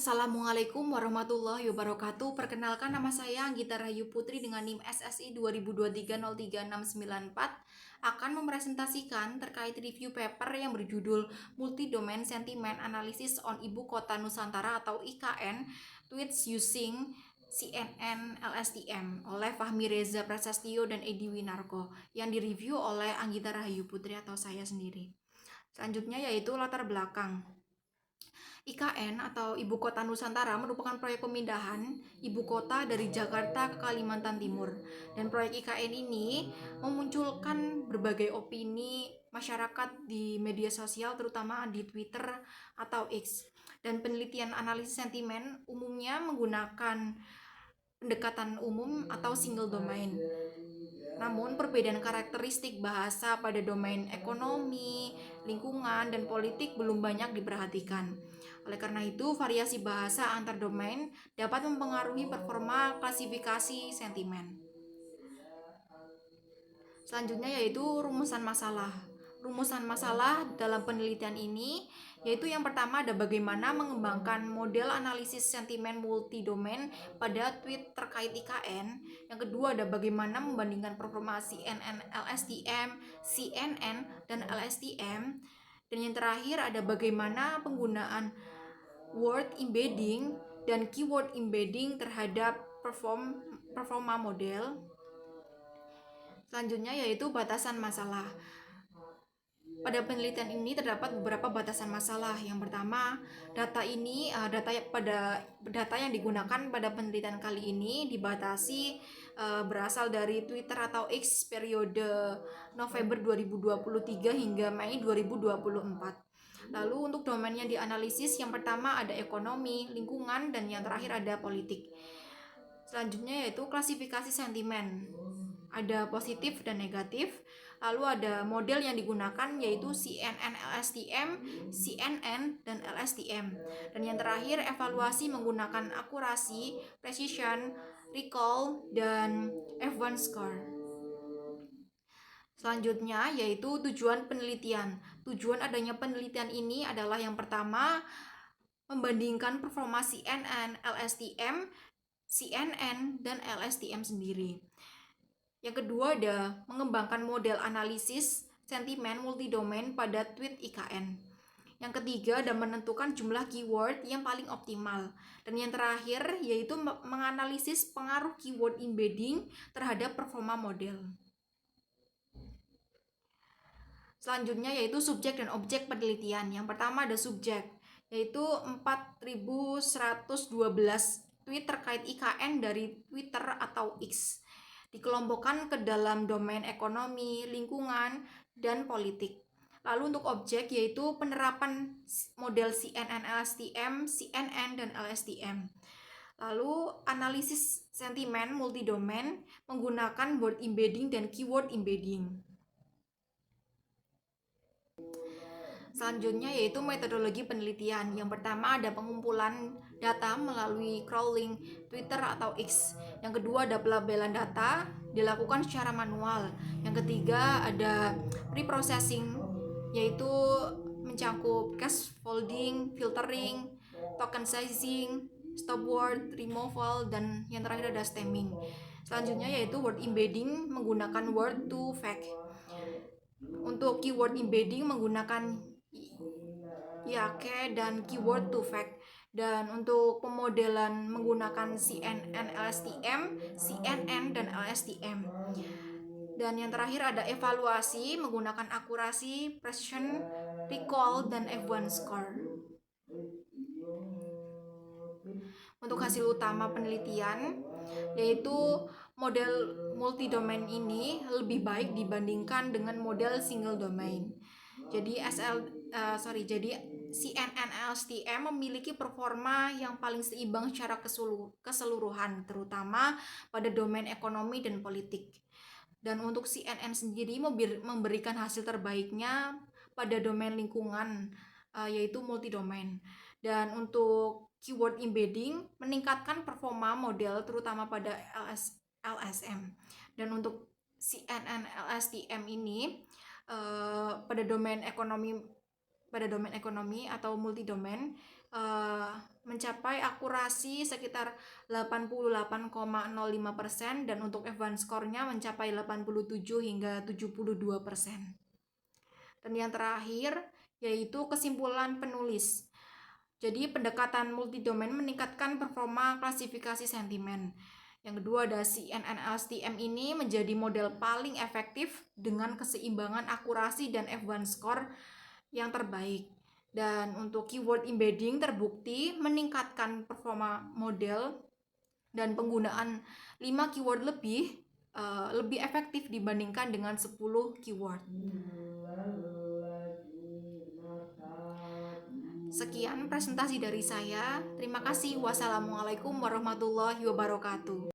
Assalamualaikum warahmatullahi wabarakatuh. Perkenalkan, nama saya Anggita Rahayu Putri dengan NIM SSI 2023033694 akan mempresentasikan terkait review paper yang berjudul Multi-Domain Sentiment Analysis on Ibu Kota Nusantara atau IKN Tweets Using CNN LSTM oleh Fahmi Reza Prasastyo dan Edi Winarko yang direview oleh Anggita Rahayu Putri atau saya sendiri. Selanjutnya yaitu latar belakang. IKN atau Ibu Kota Nusantara merupakan proyek pemindahan ibu kota dari Jakarta ke Kalimantan Timur. Dan proyek IKN ini memunculkan berbagai opini masyarakat di media sosial, terutama di Twitter atau X. Dan penelitian analisis sentimen umumnya menggunakan pendekatan umum atau single domain. Namun perbedaan karakteristik bahasa pada domain ekonomi, lingkungan, dan politik belum banyak diperhatikan. Oleh karena itu, variasi bahasa antar domain dapat mempengaruhi performa klasifikasi sentimen. Selanjutnya yaitu rumusan masalah. Rumusan masalah dalam penelitian ini yaitu yang pertama ada bagaimana mengembangkan model analisis sentimen multidomain pada tweet terkait IKN. Yang kedua ada bagaimana membandingkan performa CNN, LSTM, CNN, dan LSTM. Dan yang terakhir ada bagaimana penggunaan word embedding dan keyword embedding terhadap performa model. Selanjutnya yaitu batasan masalah. Pada penelitian ini terdapat beberapa batasan masalah. Yang pertama, data yang digunakan pada penelitian kali ini dibatasi berasal dari Twitter atau X periode November 2023 hingga Mei 2024. Lalu untuk domain yang dianalisis, yang pertama ada ekonomi, lingkungan, dan yang terakhir ada politik. Selanjutnya yaitu klasifikasi sentimen. Ada positif dan negatif. Lalu ada model yang digunakan yaitu CNN LSTM, CNN, dan LSTM. Dan yang terakhir evaluasi menggunakan akurasi, precision, recall, dan F1 score. Selanjutnya yaitu tujuan penelitian. Tujuan adanya penelitian ini adalah yang pertama membandingkan performa CNN, LSTM, CNN, dan LSTM sendiri. Yang kedua ada mengembangkan model analisis sentimen multidomain pada tweet IKN. Yang ketiga ada menentukan jumlah keyword yang paling optimal. Dan yang terakhir yaitu menganalisis pengaruh keyword embedding terhadap performa model. Selanjutnya yaitu subjek dan objek penelitian. Yang pertama ada subjek, yaitu 4112 tweet terkait IKN dari Twitter atau X. Dikelompokkan ke dalam domain ekonomi, lingkungan, dan politik. Lalu untuk objek yaitu penerapan model CNN, LSTM, CNN, dan LSTM. Lalu analisis sentimen multidomain menggunakan word embedding dan keyword embedding. Selanjutnya yaitu metodologi penelitian. Yang pertama ada pengumpulan data melalui crawling Twitter atau X. Yang kedua ada pelabelan data dilakukan secara manual. Yang ketiga ada preprocessing, yaitu mencakup scaffolding, filtering, token sizing, stop word, removal, dan yang terakhir ada stemming. Selanjutnya yaitu word embedding menggunakan word to fact. Untuk keyword embedding menggunakan Yake dan keyword to fact. Dan untuk pemodelan menggunakan CNN, LSTM, CNN, dan LSTM. Dan yang terakhir ada evaluasi menggunakan akurasi, precision, recall, dan F1 score. Untuk hasil utama penelitian yaitu model multidomain ini lebih baik dibandingkan dengan model single domain. Jadi CNN LSTM memiliki performa yang paling seimbang secara keseluruhan, terutama pada domain ekonomi dan politik. Dan untuk CNN sendiri memberikan hasil terbaiknya pada domain lingkungan, yaitu multidomain. Dan untuk keyword embedding meningkatkan performa model terutama pada LSM. Dan untuk CNN LSTM ini pada domain ekonomi pada domain ekonomi atau multidomain mencapai akurasi sekitar 88,05% dan untuk advanced score-nya mencapai 87 hingga 72%. Dan yang terakhir yaitu kesimpulan penulis. Jadi pendekatan multidomain meningkatkan performa klasifikasi sentimen. Yang kedua ada CNN-LSTM ini menjadi model paling efektif dengan keseimbangan akurasi dan advanced score yang terbaik. Dan untuk keyword embedding terbukti meningkatkan performa model dan penggunaan 5 keyword lebih efektif dibandingkan dengan 10 keyword. Sekian presentasi dari saya. Terima kasih. Wassalamualaikum warahmatullahi wabarakatuh.